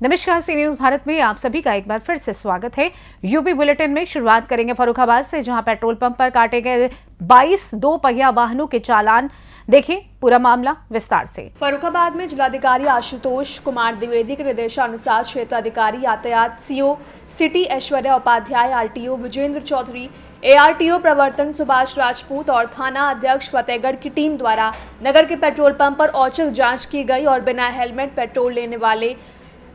नमस्कार, सी न्यूज भारत में आप सभी का एक बार फिर से स्वागत है। यूपी बुलेटिन में शुरुआत करेंगे फर्रुखाबाद से, जहां पेट्रोल पंप पर काटे गए 22 दो पहिया वाहनों के चालान। देखिए पूरा मामला विस्तार से। फर्रुखाबाद में जिलाधिकारी आशुतोष कुमार द्विवेदी के निर्देशानुसार क्षेत्राधिकारी यातायात CO city Aishwarya Upadhyay, RTO Vijendra Chaudhary, ARTO प्रवर्तन सुभाष राजपूत और थाना अध्यक्ष फतेहगढ़ की टीम द्वारा नगर के पेट्रोल पंप पर औचक जांच की गई और बिना हेलमेट पेट्रोल लेने वाले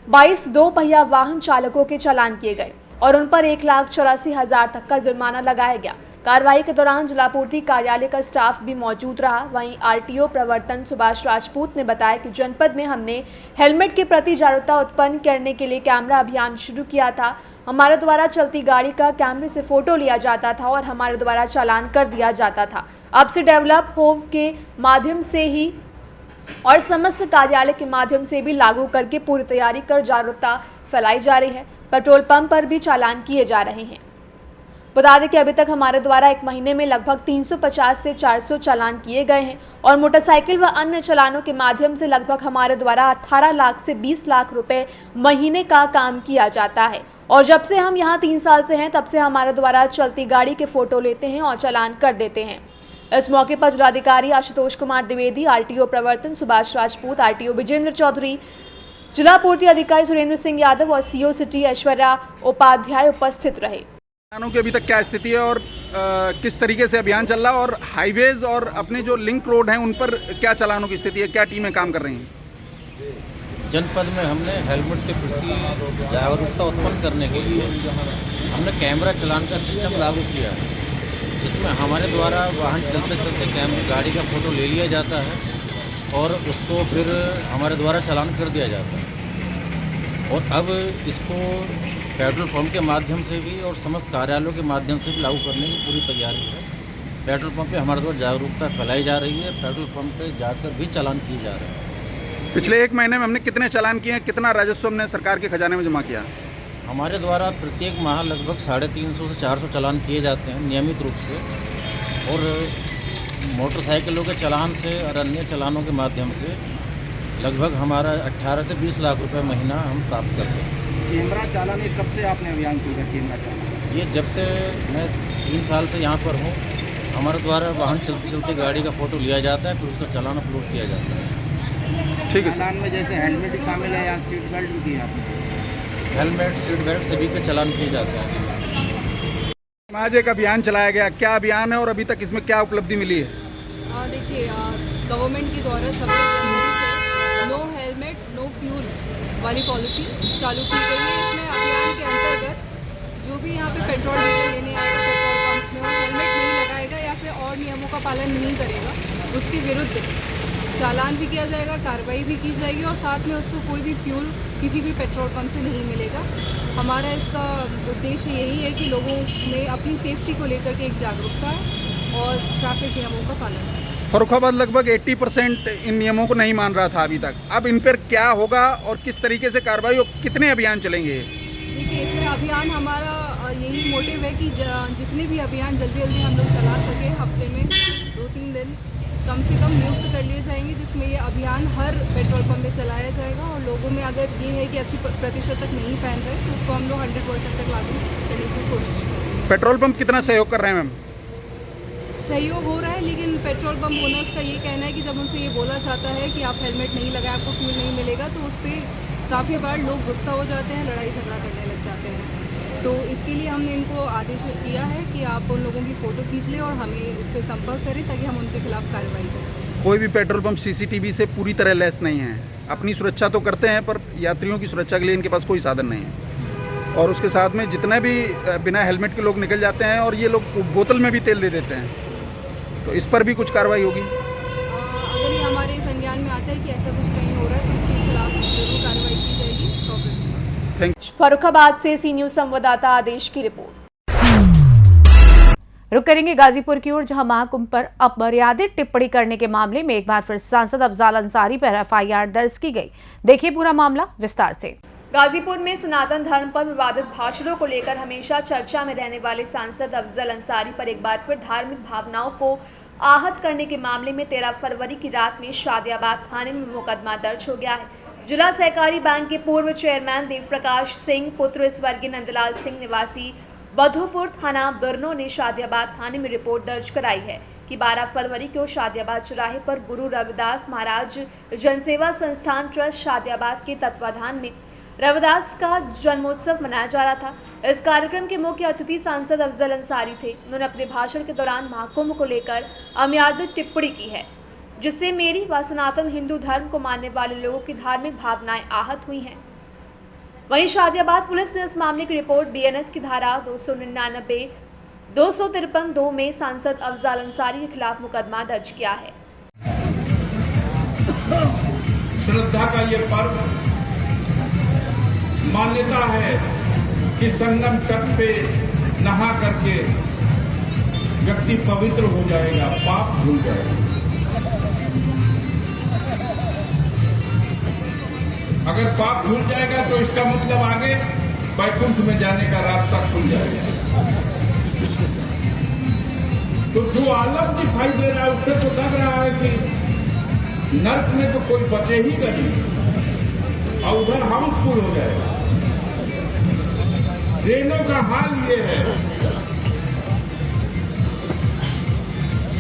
22 दो पहिया वाहन चालकों के चालान किए गए और उन पर 1,84,000 तक का जुर्माना लगाया गया। कार्रवाई के दौरान जिला पूर्ति कार्यालय का स्टाफ भी मौजूद रहा। वहीं आरटीओ प्रवर्तन सुभाष राजपूत ने बताया कि जनपद में हमने हेलमेट के प्रति जागरूकता उत्पन्न करने के लिए कैमरा अभियान शुरू किया था। हमारे द्वारा चलती गाड़ी का कैमरे से फोटो लिया जाता था और हमारे द्वारा चालान कर दिया जाता था। अब से डेवलप होव के माध्यम से ही और समस्त कार्यालय के माध्यम से भी लागू करके पूरी तैयारी कर जागरूकता फैलाई जा रही है। पेट्रोल पंप पर भी चालान किए जा रहे हैं। बता दें कि अभी तक हमारे द्वारा एक महीने में लगभग 350 से 400 चालान किए गए हैं और मोटरसाइकिल व अन्य चालानों के माध्यम से लगभग हमारे द्वारा 18 लाख से 20 लाख रुपए महीने का काम किया जाता है। और जब से हम यहाँ 3 साल से हैं, तब से हमारे द्वारा चलती गाड़ी के फोटो लेते हैं और चालान कर देते हैं। इस मौके पर जिलाधिकारी आशुतोष कुमार द्विवेदी, आरटीओ प्रवर्तन सुभाष राजपूत, आरटीओ विजेंद्र चौधरी, जिला पूर्ति अधिकारी सुरेंद्र सिंह यादव और सीओ सिटी ऐश्वर्या उपाध्याय उपस्थित रहे। की अभी तक क्या स्थिति है और किस तरीके से अभियान चल रहा है, और हाईवेज और अपने जो लिंक रोड हैं उन पर क्या चालानों की स्थिति है, क्या टीमें काम कर रही हैं? जनपद में हमने हेलमेट के प्रति जागरूकता उत्पन्न करने के लिए हमने कैमरा चलान का सिस्टम लागू किया है, जिसमें हमारे द्वारा वाहन चलते चलते गाड़ी का फ़ोटो ले लिया जाता है और उसको फिर हमारे द्वारा चालान कर दिया जाता है। और अब इसको पेट्रोल पंप के माध्यम से भी और समस्त कार्यालयों के माध्यम से भी लागू करने की पूरी तैयारी है। पेट्रोल पंप पे हमारे द्वारा जागरूकता फैलाई जा रही है। पेट्रोल पंप पे जाकर भी चालान किए जा रहे हैं। पिछले एक महीने में हमने कितने चालान किए हैं, कितना राजस्व हमने सरकार के खजाने में जमा किया? हमारे द्वारा प्रत्येक माह लगभग 350 से 400 चालान किए जाते हैं नियमित रूप से, और मोटरसाइकिलों के चालान से और अन्य चालानों के माध्यम से लगभग हमारा 18 से 20 लाख रुपए महीना हम प्राप्त करते हैं। कैमरा चालान ये कब से आपने अभियान शुरू किया? कैमरा चालान ये जब से मैं 3 साल से यहाँ पर हूँ, हमारे द्वारा वाहन चलती चलती गाड़ी का फ़ोटो लिया जाता है, फिर उसका चालान अपलोड किया जाता है। ठीक है। चालान में जैसे हेलमेट ही शामिल है या सीट बेल्ट भी किया आपने? हेलमेट, सीट बेल्ट सभी के चालान किए जाते हैं। आज एक अभियान चलाया गया, क्या अभियान है और अभी तक इसमें क्या उपलब्धि मिली है? देखिए, गवर्नमेंट के द्वारा 26 जनवरी से नो हेलमेट नो फ्यूल वाली पॉलिसी चालू की गई है। इसमें अभियान के अंतर्गत जो भी यहाँ पे पेट्रोल डीजल लेने आएगा पेट्रोल पंप्स में, वो हेलमेट नहीं लगाएगा या फिर और नियमों का पालन नहीं करेगा, उसके विरुद्ध चालान भी किया जाएगा, कार्रवाई भी की जाएगी और साथ में उसको कोई भी फ्यूल किसी भी पेट्रोल पंप से नहीं मिलेगा। हमारा इसका उद्देश्य यही है कि लोगों में अपनी सेफ्टी को लेकर के एक जागरूकता है और ट्रैफिक नियमों का पालन है। फर्रुखाबाद लगभग 80% इन नियमों को नहीं मान रहा था अभी तक। अब इन पर क्या होगा और किस तरीके से कार्रवाई और कितने अभियान चलेंगे? देखिए, इसमें अभियान हमारा यही मोटिव है कि जितने भी अभियान जल्दी जल्दी हम लोग चला सकें, हफ्ते में 2-3 दिन कम से कम नियुक्त कर लिए जाएंगे, जिसमें ये अभियान हर पेट्रोल पंप में चलाया जाएगा। और लोगों में अगर ये है कि 80% तक नहीं पहन रहे तो उसको हम लोग 100% तक लागू करने की कोशिश करेंगे। पेट्रोल पंप कितना सहयोग कर रहे हैं मैम? सहयोग हो रहा है, लेकिन पेट्रोल पंप ओनर्स का ये कहना है कि जब उनसे ये बोला जाता है कि आप हेलमेट नहीं लगाए, आपको फ्यूल नहीं मिलेगा, तो उस पर काफ़ी बार लोग गुस्सा हो जाते हैं, लड़ाई झगड़ा करने लग जाते हैं। तो इसके लिए हमने इनको आदेश दिया है कि आप उन लोगों की फ़ोटो खींच लें और हमें उससे संपर्क करें ताकि हम उनके खिलाफ कार्रवाई करें। कोई भी पेट्रोल पंप सीसीटीवी से पूरी तरह लैस नहीं है। अपनी सुरक्षा तो करते हैं, पर यात्रियों की सुरक्षा के लिए इनके पास कोई साधन नहीं है। और उसके साथ में जितने भी बिना हेलमेट के लोग निकल जाते हैं और ये लोग बोतल में भी तेल दे देते हैं, तो इस पर भी कुछ कार्रवाई होगी? अगर ये हमारे संज्ञान में आता है कि ऐसा कुछ कहीं हो रहा है तो इसके खिलाफ जरूर कार्रवाई की जाएगी 100%। फर्रुखाबाद से सी न्यूज संवाददाता आदेश की रिपोर्ट। रुक करेंगे गाजीपुर की ओर, जहां महाकुंभ पर अपमर्यादित टिप्पणी करने के मामले में एक बार फिर सांसद अफजाल अंसारी पर एफआईआर दर्ज की गई। देखिए पूरा मामला विस्तार से। गाजीपुर में सनातन धर्म पर विवादित भाषणों को लेकर हमेशा चर्चा में रहने वाले सांसद अफजल अंसारी पर एक बार फिर धार्मिक भावनाओं को आहत करने के मामले में 13 फरवरी की रात में शादियाबाद थाने में मुकदमा दर्ज हो गया है, जिला सहकारी बैंक के पूर्व चेयरमैन देव प्रकाश सिंह पुत्र स्वर्गीय नंदलाल सिंह निवासी बधुपुर थाना बिरनो ने शादियाबाद थाने में रिपोर्ट दर्ज कराई है कि 12 फरवरी को शादियाबाद चौराहे पर गुरु रविदास महाराज जनसेवा संस्थान ट्रस्ट शादियाबाद के तत्वाधान में रविदास का जन्मोत्सव मनाया जा रहा था। इस कार्यक्रम के मुख्य अतिथि सांसद अफजल अंसारी थे। उन्होंने अपने भाषण के दौरान महाकुंभ को लेकर अमर्यादित टिप्पणी की है, जिससे मेरी व सनातन हिंदू धर्म को मानने वाले लोगों की धार्मिक भावनाएं आहत हुई हैं। वहीं शादियाबाद पुलिस ने इस मामले की रिपोर्ट बीएनएस की धारा 299, 253(2) में सांसद अफजल अंसारी के खिलाफ मुकदमा दर्ज किया है। श्रद्धा का ये पर्व मान्यता है कि संगम तट पे नहा करके व्यक्ति पवित्र हो जाएगा, पाप धुल जाएगा। अगर पाप धुल जाएगा तो इसका मतलब आगे वैकुंठ में जाने का रास्ता खुल जाएगा। तो जो आलम दिखाई दे रहा है उससे तो लग रहा है कि नर्क में तो कोई बचे ही नहीं और उधर हाउसफुल हो जाएगा। ट्रेनों का हाल ये है,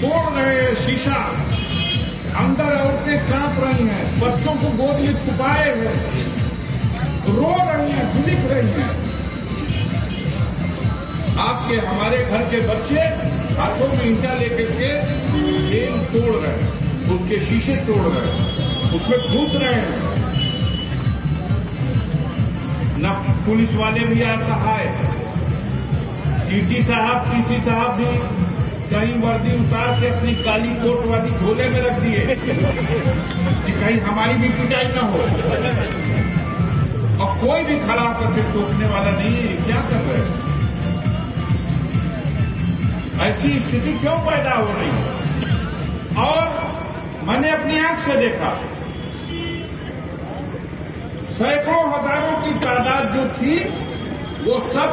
तोड़ रहे हैं शीशा, अंदर औरतें कांप रही हैं, बच्चों को गोद में छुपाए हैं, रो रही हैं, बिलख रही हैं। आपके हमारे घर के बच्चे हाथों में ईंटा लेकर के ट्रेन तोड़ रहे हैं, उसके शीशे तोड़ रहे हैं, उसमें घुस रहे हैं। न पुलिस वाले भी असहाय, टीटी साहब, टीसी साहब भी कहीं वर्दी उतार के अपनी काली कोट वाली झोले में रख दिए कि कहीं हमारी भी पिटाई न हो, और कोई भी खड़ा करके टोकने वाला नहीं है। क्या कर रहे हैं? ऐसी स्थिति क्यों पैदा हो रही है? और मैंने अपनी आंख से देखा, सैकड़ों हजारों की तादाद जो थी वो सब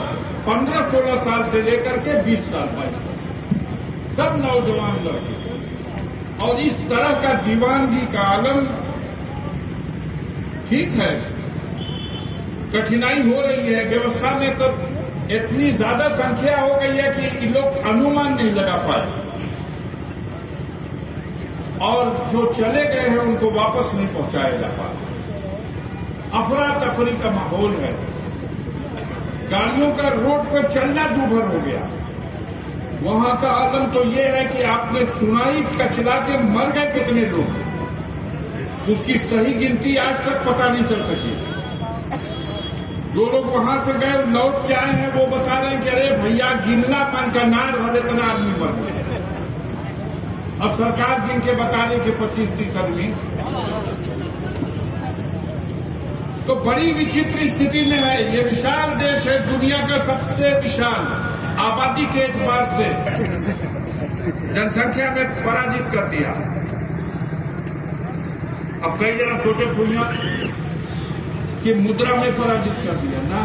15-16 साल से लेकर के 20 साल 22 साल, सब नौजवान लड़के। और इस तरह का दीवानगी का आलम, ठीक है कठिनाई हो रही है व्यवस्था में, तो इतनी ज्यादा संख्या हो गई है कि इन लोग अनुमान नहीं लगा पाए, और जो चले गए हैं उनको वापस नहीं पहुंचाया जा पाया। अफरा तफरी का माहौल है, गाड़ियों का रोड पर चलना दूभर हो गया। वहां का आलम तो ये है कि आपने सुनाई कचला के मर गए कितने लोग, उसकी सही गिनती आज तक पता नहीं चल सकी। जो लोग वहां से गए लौट के आए हैं वो बता रहे हैं कि अरे भैया गिनना मन का नार भर इतना आदमी मर गए। अब सरकार गिन के बता रही कि 25-30 आदमी, तो बड़ी विचित्र स्थिति में है। ये विशाल देश है, दुनिया का सबसे विशाल, आबादी के एतबार से जनसंख्या में पराजित कर दिया। अब कई जना सोचे भूलिया कि मुद्रा में पराजित कर दिया ना।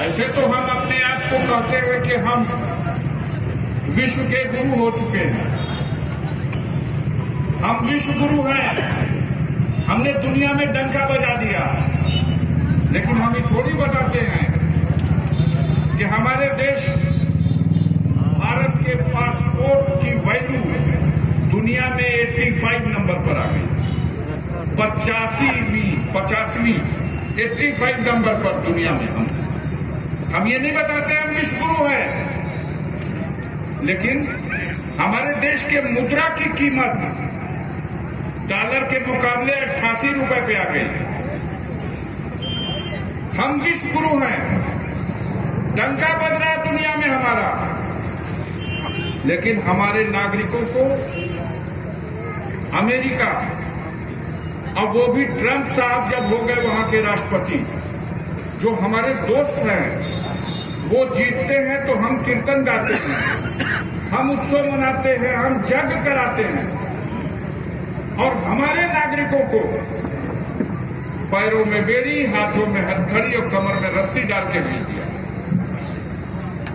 ऐसे तो हम अपने आप को कहते हैं कि हम विश्व के गुरु हो चुके हैं, हम विश्व गुरु हैं, हमने दुनिया में डंका बजा दिया। लेकिन हम ये थोड़ी बताते हैं कि हमारे देश भारत के पासपोर्ट की वैल्यू दुनिया में 85 नंबर पर आ गई, 85वीं 85 नंबर पर दुनिया में। हम ये नहीं बताते हम विश्व गुरु हैं, लेकिन हमारे देश के मुद्रा की कीमत डॉलर के मुकाबले 88 रुपए पे आ गई। हम विश्व गुरु हैं, डंका बज रहा है दुनिया में हमारा, लेकिन हमारे नागरिकों को अमेरिका, और वो भी ट्रंप साहब जब हो गए वहां के राष्ट्रपति, जो हमारे दोस्त हैं, वो जीतते हैं तो हम कीर्तन गाते हैं, हम उत्सव मनाते हैं, हम यज्ञ कराते हैं, और हमारे नागरिकों को पैरों में बेड़ी, हाथों में हथकड़ी और कमर में रस्सी डाल के भेज दिया।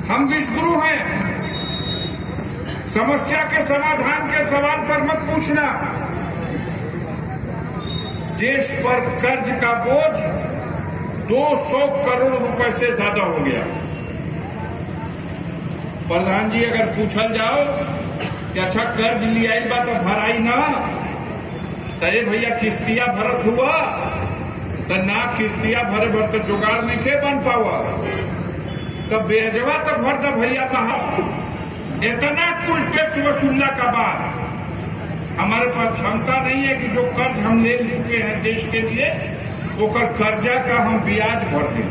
हम विश्व गुरु हैं। समस्या के समाधान के सवाल पर मत पूछना, देश पर कर्ज का बोझ 200 करोड़ रुपए से ज्यादा हो गया। प्रधान जी अगर पूछल जाओ कि अच्छा कर्ज लिया बा तो भराई ना, तय भैया किस्तिया भरत हुआ तो ना किस्तिया भरे भर तो जुगाड़ नहीं थे बन पावा, तो बेजवा तो भर दो भैया कहा। इतना कुल टैक्स वसूलने का बाद हमारे पास क्षमता नहीं है कि जो कर्ज हम ले चुके हैं देश के लिए वो कर्जा का हम ब्याज भर दें।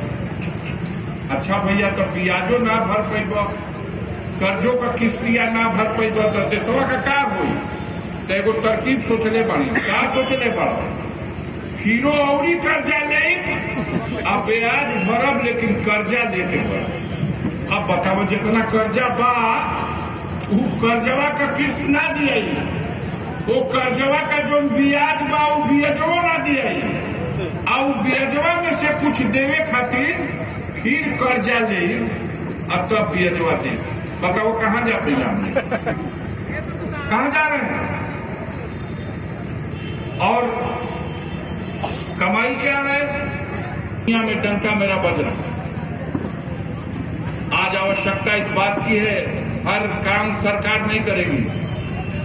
अच्छा भैया तो ब्याजो ना भर पैबा, कर्जों का किस्तिया ना भर पैबा तो देशवा का क्या हुई। तो एगो तरकीब सोचले बड़ी, क्या सोचले बड़ा, हीरो और कर्जा ले अब ब्याज भरब लेकिन कर्जा लेके भरब। अब बताओ जितना कर्जा बा वो कर्जवा का किस्त ना दिया, वो कर्जवा का जो ब्याज बा वो ब्याजवा ना दिया, और ब्याजवा में से कुछ देवे खातिर फिर कर्जा ले अब तब ब्याजवा दे। बताओ कहाँ जाते हैं हम, कहाँ जा रहे हैं। और कमाई क्या है, दुनिया में डंका मेरा बज रहा है। आज आवश्यकता इस बात की है हर काम सरकार नहीं करेगी।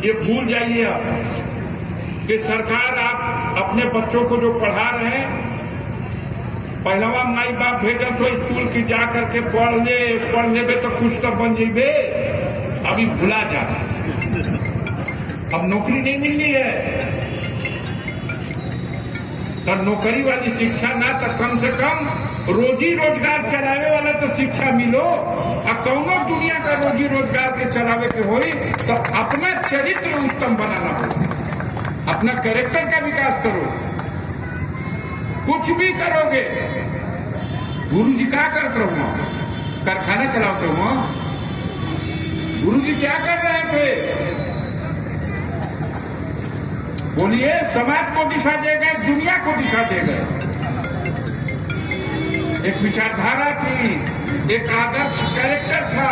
ये भूल जाइए आप कि सरकार आप अपने बच्चों को जो पढ़ा रहे हैं, पहलवा माई बाप भेजन सो स्कूल की जा करके पढ़ ले तो कुछ तो बन जेबे, अभी भुला जा। अब नौकरी नहीं मिलनी है तो नौकरी वाली शिक्षा ना तो कम से कम रोजी रोजगार चलावे वाला तो शिक्षा मिलो। और कौनो दुनिया का रोजी रोजगार के चलावे के होई तो अपना चरित्र उत्तम बनाना हो, अपना कैरेक्टर का विकास करो। कुछ भी करोगे, गुरु जी क्या करते हो, कारखाना चलाते हो, गुरु जी क्या कर रहे थे बोलिए। समाज को दिशा देगा, दुनिया को दिशा देगा। एक विचारधारा थी, एक आदर्श कैरेक्टर था,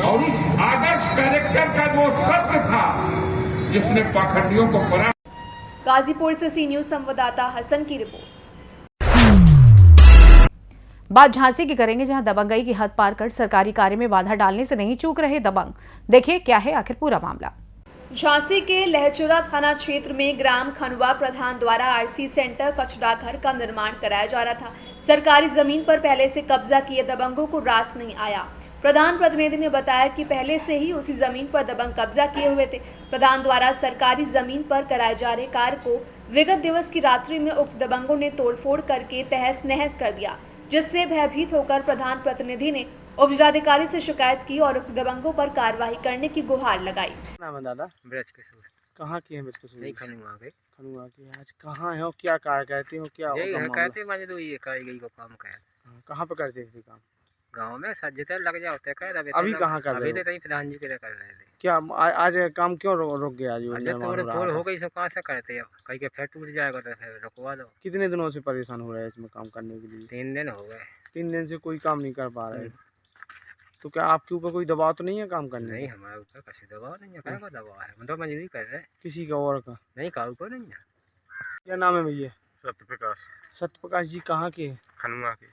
और उस आदर्श कैरेक्टर का वो सत्य था जिसने पाखंडियों को परा। गाजीपुर से सी न्यूज संवाददाता हसन की रिपोर्ट। बात झांसी की करेंगे, जहां दबंगई की हद पार कर सरकारी कार्य में बाधा डालने से नहीं चूक रहे दबंग। देखिए क्या है आखिर पूरा मामला। झांसी के लहचुरा थाना क्षेत्र में ग्राम खनवा प्रधान द्वारा आरसी सेंटर कचरा घर का निर्माण कराया जा रहा था। सरकारी जमीन पर पहले से कब्जा किए दबंगों को रास नहीं आया। प्रधान प्रतिनिधि ने बताया कि पहले से ही उसी जमीन पर दबंग कब्जा किए हुए थे। प्रधान द्वारा सरकारी जमीन पर कराए जा रहे कार्य को विगत दिवस की रात्रि में उक्त दबंगों ने तोड़फोड़ करके तहस नहस कर दिया, जिससे भयभीत होकर प्रधान प्रतिनिधि ने उपजिलाधिकारी से शिकायत की और उक्त दबंगों पर कार्रवाई करने की गुहार लगाई। नाम है दादा? ब्रज किशोर। कहाँ की है ब्रज किशोर? नहीं खनुआ के। खनुआ की। आज कहाँ हो, क्या कार्य करते हो, क्या कहते माने तो ये काई गई को काम कर। कहाँ पे करते थे काम? गांव में सज्जते लग जाते कर। अभी कहाँ कर रहे हो? अभी प्रधान जी के कर रहे थे। क्या आज काम क्यों रुक गया? थोड़ी हो गई, सब कहाँ से करते हो, कहीं के फिर टूट जाएगा तो फिर रुकवा दो। कितने दिनों से परेशान हो रहे हैं इसमें काम करने के लिए? 3 दिन हो गए। 3 दिन से कोई काम नहीं कर पा रहे। तो क्या आपके ऊपर कोई दबाव तो नहीं है काम करने? नहीं, हमारे ऊपर किसी दबाव नहीं है। क्या का दबाव है, मतलब मजदूरी कर रहे हैं। किसी का और का नहीं, का ऊपर नहीं है। क्या नाम है भैया? सत्यप्रकाश। सत्यप्रकाश जी कहाँ के? खनुआ के।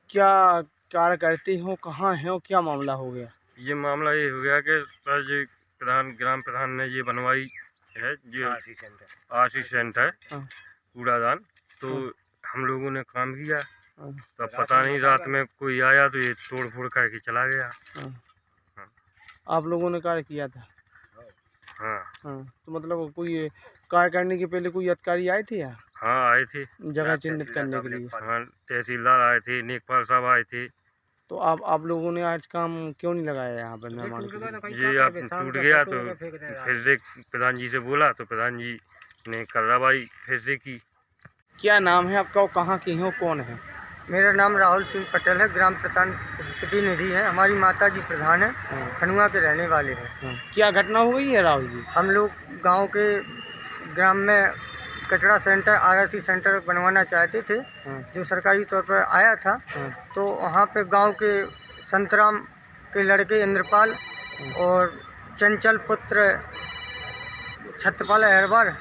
क्या कार्य करते हो, कहाँ है, क्या मामला हो गया? ये मामला ये हो गया कि जी ग्राम प्रधान ने ये बनवाई है, ये आरसी सेंटर कूड़ादान। तो हम लोगों ने काम किया, तो पता नहीं रात में कोई आया तो ये तोड़ फोड़ करके चला गया। आप लोगों ने कार्य किया था? हाँ। तो मतलब कोई कार्य करने के पहले कोई अधिकारी आए थे? हाँ, आए थे जगह चिन्हित करने के लिए। हाँ, तहसीलदार आए थे, नेकपाल साहब आए थे। तो आप लोगों ने आज काम क्यों नहीं लगाया यहाँ पर निर्माण? ये आप टूट गया तो फिर से प्रधान जी से बोला तो प्रधान जी ने कार्रवाई फिर से की। क्या नाम है आपका, कहाँ के हो, कौन है? मेरा नाम राहुल सिंह पटेल है, ग्राम प्रधान प्रतिनिधि है। हमारी माता जी प्रधान है, खनुआ के रहने वाले हैं। क्या घटना हो गई है राहुल जी? हम लोग गांव के ग्राम में कचरा सेंटर आरसी सेंटर बनवाना चाहते थे, जो सरकारी तौर पर आया था। तो वहाँ पे गांव के संतराम के लड़के इंद्रपाल और चंचल पुत्र छत्रपाल अहरवार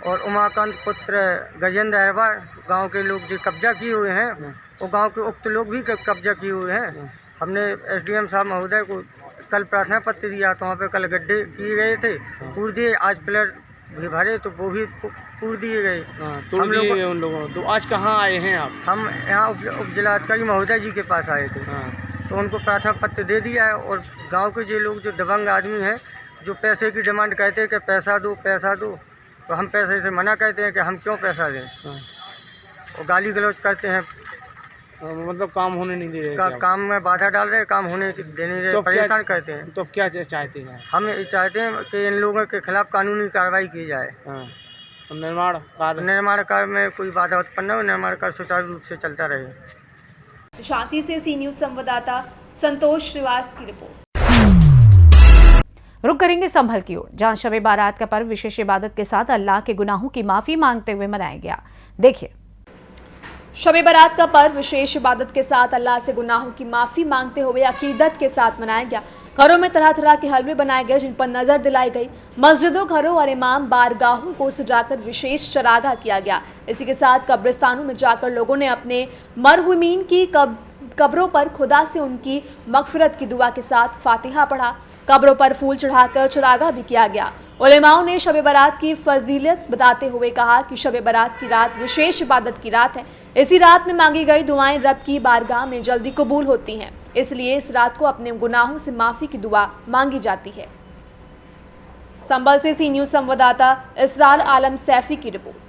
और उमाकांत पुत्र गजेंद्र अहरवार गांव के लोग जो कब्जा किए हुए हैं, वो गांव के उक्त लोग भी कब्जा किए हुए हैं। हमने एसडीएम साहब महोदय को कल प्रार्थना पत्र दिया, तो वहाँ पे कल गड्ढे किए गए थे, पूर दिए। आज पिलर भी भरे तो वो भी पूर दिए गए। हम लोग उन लोगों तो आज कहाँ आए हैं आप? हम यहाँ उप जिलाधिकारी महोदय जी के पास आए थे, तो उनको प्रार्थना पत्र दे दिया है। और गांव के जो लोग जो दबंग आदमी हैं, जो पैसे की डिमांड कहते हैं कि पैसा दो पैसा दो, तो हम पैसे से मना करते हैं कि हम क्यों पैसा दें, और गाली गलौज करते हैं। मतलब काम होने नहीं दे रहे, काम में बाधा डाल रहे, काम होने देने रहे, परेशान करते हैं। तो क्या चाहते हैं? हम ये चाहते हैं कि इन लोगों के खिलाफ कानूनी कार्रवाई की जाए। निर्माण कार्य में कोई बाधा उत्पन्न हो, निर्माण कार्य सुचारू रूप से चलता रहे। झांसी से सी न्यूज संवाददाता संतोष श्रीवास की रिपोर्ट। रुक करेंगे संभल की ओर, जहां शब बारात का पर्व विशेष इबादत के साथ अल्लाह के गुनाहों की माफी मांगते हुए मनाया गया। देखिए, शब बारात का पर्व विशेष इबादत के साथ अल्लाह से गुनाहों की माफ़ी मांगते हुए अकीदत के साथ मनाया गया। घरों में तरह तरह के हलवे बनाए गए, जिन पर नज़र दिलाई गई। मस्जिदों, घरों और इमाम बारगाहों को सजाकर विशेष चरागाह किया गया। इसी के साथ कब्रिस्तानों में जाकर लोगों ने अपने मरहुमीन की कब्रों पर खुदा से उनकी मगफिरत की दुआ के साथ फातिहा पढ़ा। कब्रों पर फूल चढ़ाकर चरागाह भी किया गया। उलेमाओं ने शब बारात की फजीलत बताते हुए कहा कि शब बारात की रात विशेष इबादत की रात है। इसी रात में मांगी गई दुआएं रब की बारगाह में जल्दी कबूल होती हैं, इसलिए इस रात को अपने गुनाहों से माफ़ी की दुआ मांगी जाती है। संभल से सी न्यूज संवाददाता इसरार आलम सैफी की रिपोर्ट।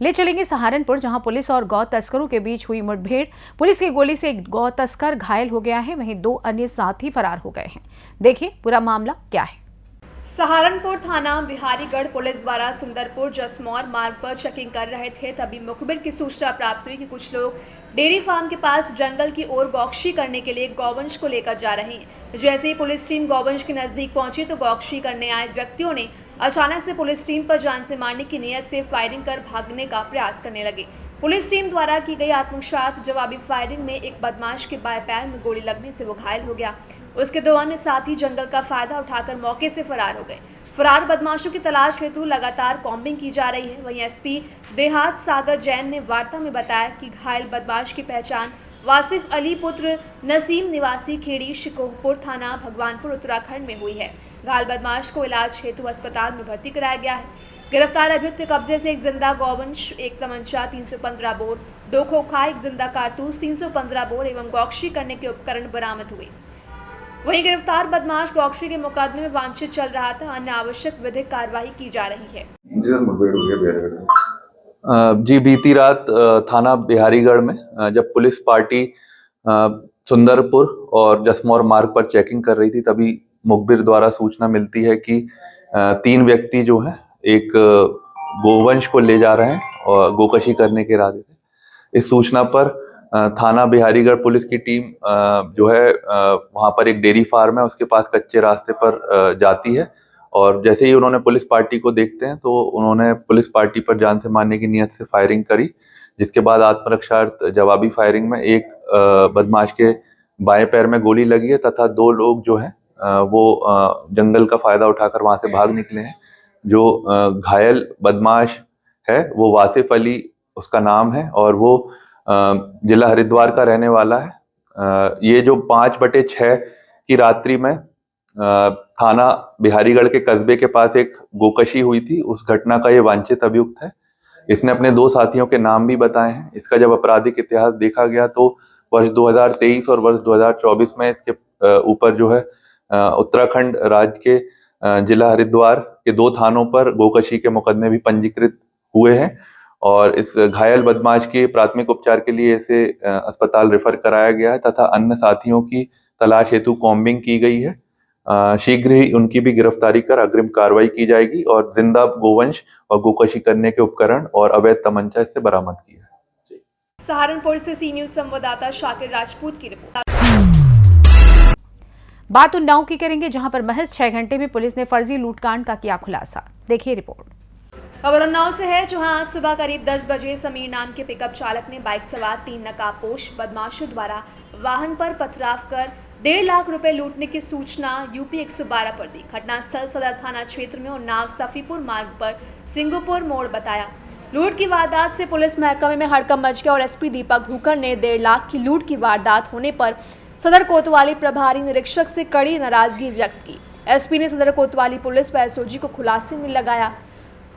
ले चलेंगे सहारनपुर, जहां पुलिस और गौ तस्करों के बीच हुई मुठभेड़। पुलिस की गोली से एक गौ तस्कर घायल हो गया है, वहीं 2 अन्य साथी फरार हो गए हैं। देखिए पूरा मामला क्या है। सहारनपुर थाना बिहारीगढ़ पुलिस द्वारा सुंदरपुर जसमौर मार्ग पर चेकिंग कर रहे थे, तभी मुखबिर की सूचना प्राप्त हुई कि कुछ लोग डेयरी फार्म के पास जंगल की ओर गौकशी करने के लिए गौवंश को लेकर जा रहे हैं। जैसे ही पुलिस टीम गौवंश के नजदीक पहुंची तो गौकशी करने आए व्यक्तियों ने अचानक से पुलिस टीम पर जान से मारने की नीयत से फायरिंग कर भागने का प्रयास करने लगे। पुलिस टीम द्वारा की गई आत्मघात जवाबी फायरिंग में एक बदमाश के बाएं पैर में गोली लगने से वो घायल हो गया। उसके 2 अन्य साथी जंगल का फायदा उठाकर मौके से फरार हो गए। फरार बदमाशों की तलाश हेतु लगातार कॉम्बिंग की जा रही है। वहीं एसपी देहात सागर जैन ने वार्ता में बताया कि घायल बदमाश की पहचान वासिफ अली पुत्र नसीम निवासी खेड़ी शिकोहपुर थाना भगवानपुर उत्तराखंड में हुई है। घायल बदमाश को इलाज हेतु अस्पताल में भर्ती कराया गया है। गिरफ्तार अभियुक्त के कब्जे से एक जिंदा गौवंश, एक तमंचा 315 बोर, 2 खोखा, एक जिंदा कारतूस 315 बोर एवं गौकशी करने के उपकरण बरामद हुए। वहीं गिरफ्तार बदमाश गौकशी के मुकदमे में वांछित चल रहा था। अन्य आवश्यक विधिक कार्रवाई की जा रही है। जी, बीती रात थाना बिहारीगढ़ में जब पुलिस पार्टी सुंदरपुर और जसमौर मार्ग पर चेकिंग कर रही थी, तभी मुखबिर द्वारा सूचना मिलती है कि 3 व्यक्ति जो हैं एक गोवंश को ले जा रहे हैं और गोकशी करने के इरादे थे। इस सूचना पर थाना बिहारीगढ़ पुलिस की टीम जो है वहाँ पर एक डेयरी फार्म है, उसके पास कच्चे रास्ते पर जाती है और जैसे ही उन्होंने पुलिस पार्टी को देखते हैं तो उन्होंने पुलिस पार्टी पर जान से मारने की नियत से फायरिंग करी, जिसके बाद आत्मरक्षार्थ जवाबी फायरिंग में एक बदमाश के बाएं पैर में गोली लगी है तथा 2 लोग जो हैं वो जंगल का फायदा उठाकर वहां से भाग निकले हैं। जो घायल बदमाश है वो वासिफ अली उसका नाम है और वो जिला हरिद्वार का रहने वाला है। ये जो 5/6 की रात्रि में थाना बिहारीगढ़ के कस्बे के पास एक गोकशी हुई थी, उस घटना का ये वांछित अभियुक्त है। इसने अपने 2 साथियों के नाम भी बताए हैं। इसका जब आपराधिक इतिहास देखा गया तो वर्ष 2023 और वर्ष 2024 में इसके ऊपर जो है उत्तराखंड राज्य के जिला हरिद्वार के 2 थानों पर गोकशी के मुकदमे भी पंजीकृत हुए हैं और इस घायल बदमाश के प्राथमिक उपचार के लिए इसे अस्पताल रेफर कराया गया है तथा अन्य साथियों की तलाश हेतु कॉम्बिंग की गई है। शीघ्र ही उनकी भी गिरफ्तारी कर अग्रिम कार्रवाई की जाएगी और जिंदा गोवंश और गोकशी करने के उपकरण और अवैध तमंचा इससे बरामद किया है। सहारनपुर से सी न्यूज संवाददाता शाकिर राजपूत की रिपोर्ट। बात उन्नाव की करेंगे, जहां पर महज 6 घंटे में पुलिस ने फर्जी लूटकांड का किया खुलासा। देखिए रिपोर्ट। खबर उन्नाव से है, जहां आज सुबह करीब 10 बजे समीर नाम के पिकअप चालक ने बाइक सवार 3 नकाबपोश बदमाशों द्वारा वाहन पर पथराव कर 1.5 लाख रुपए लूटने की सूचना यूपी 112 पर दी। घटनास्थल सदर थाना क्षेत्र में उन्नाव सफीपुर मार्ग पर सिंगुपुर मोड़ बताया। लूट की वारदात से पुलिस महकमे में हड़कंप मच गया और एसपी दीपक भूकर ने 1.5 लाख की लूट की वारदात होने पर सदर कोतवाली प्रभारी निरीक्षक से कड़ी नाराजगी व्यक्त की। एसपी ने सदर कोतवाली पुलिस व एसओजी को खुलासे में लगाया।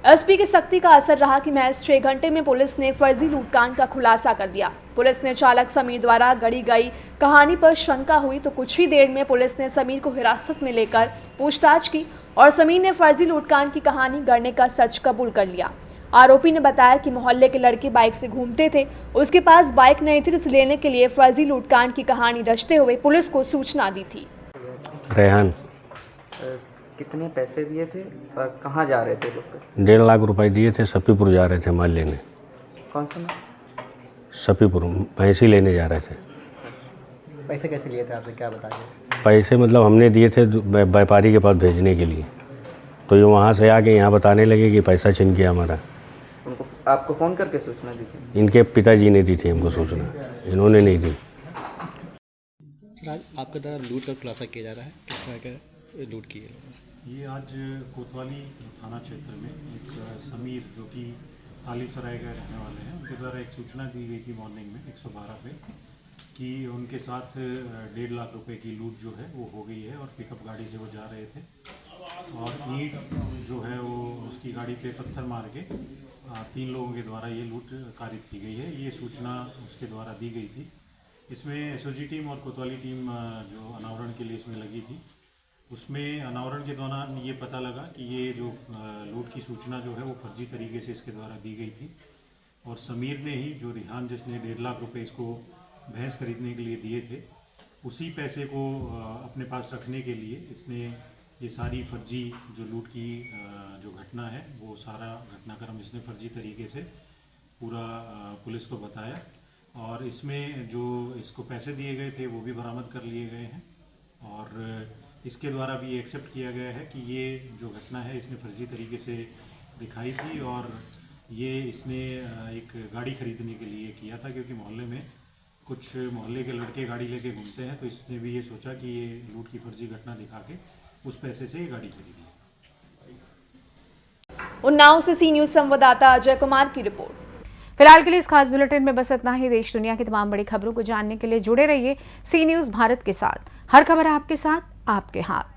एसपी की सख्ती का असर रहा कि महज 6 घंटे में पुलिस ने फर्जी लूटकांड का खुलासा कर दिया। पुलिस ने चालक समीर द्वारा गढ़ी गई कहानी पर शंका हुई तो कुछ ही देर में पुलिस ने समीर को हिरासत में लेकर पूछताछ की और समीर ने फर्जी लूटकांड की कहानी गढ़ने का सच कबूल कर लिया। आरोपी ने बताया कि मोहल्ले के लड़के बाइक से घूमते थे, उसके पास बाइक नहीं थी, उसे लेने के लिए फर्जी लूटकांड की कहानी रचते हुए पुलिस को सूचना दी थी। रेहान कितने पैसे दिए थे और कहाँ जा रहे थे लोग? 1.5 लाख रुपए दिए थे, सफीपुर जा रहे थे माल लेने। कौन सा माल? सफीपुर भैंसी लेने जा रहे थे। पैसे कैसे लिए थे आपने, क्या बताइए? पैसे मतलब हमने दिए थे व्यापारी के पास भेजने के लिए, तो ये वहाँ से आके यहाँ बताने लगे कि पैसा छिन गया हमारा। उनको आपको फ़ोन करके सूचना दी थी? इनके पिताजी ने दी थी हमको सूचना, इन्होंने नहीं दी। आपके द्वारा लूट का खुलासा किया जा रहा है, किस तरह का लूट किए? ये आज कोतवाली थाना क्षेत्र में एक समीर जो कि तालिब सराय का रहने वाले हैं, उनके द्वारा एक सूचना दी गई थी मॉर्निंग में 112 पे कि उनके साथ 1.5 लाख रुपए की लूट जो है वो हो गई है और पिकअप गाड़ी से वो जा रहे थे और ईंट जो है वो उसकी गाड़ी पे पत्थर मार के 3 लोगों के द्वारा ये लूट कारित की गई है। ये सूचना उसके द्वारा दी गई थी। इसमें एसओजी टीम और कोतवाली टीम जो अनावरण के लिए इसमें लगी थी, उसमें अनावरण के दौरान ये पता लगा कि ये जो लूट की सूचना जो है वो फर्जी तरीके से इसके द्वारा दी गई थी और समीर ने ही, जो रिहान जिसने 1.5 लाख रुपए इसको भैंस खरीदने के लिए दिए थे, उसी पैसे को अपने पास रखने के लिए इसने ये सारी फर्जी जो लूट की जो घटना है वो सारा घटनाक्रम इसने फर्जी तरीके से पूरा पुलिस को बताया और इसमें जो इसको पैसे दिए गए थे वो भी बरामद कर लिए गए हैं और इसके द्वारा भी एक्सेप्ट किया गया है कि ये जो घटना है इसने फर्जी तरीके से दिखाई थी और ये इसने एक गाड़ी खरीदने के लिए किया था, क्योंकि मोहल्ले में कुछ मोहल्ले के लड़के गाड़ी लेके घूमते हैं, तो इसने भी ये सोचा कि ये लूट की फर्जी घटना दिखा के उस पैसे से ये गाड़ी खरीदी। उन्नाव से सी न्यूज़ संवाददाता अजय कुमार की रिपोर्ट। फिलहाल के लिए इस खास बुलेटिन में बस इतना ही। देश दुनिया की तमाम बड़ी खबरों को जानने के लिए जुड़े रहिए सी न्यूज़ भारत के साथ। हर खबर आपके साथ, आपके हाथ।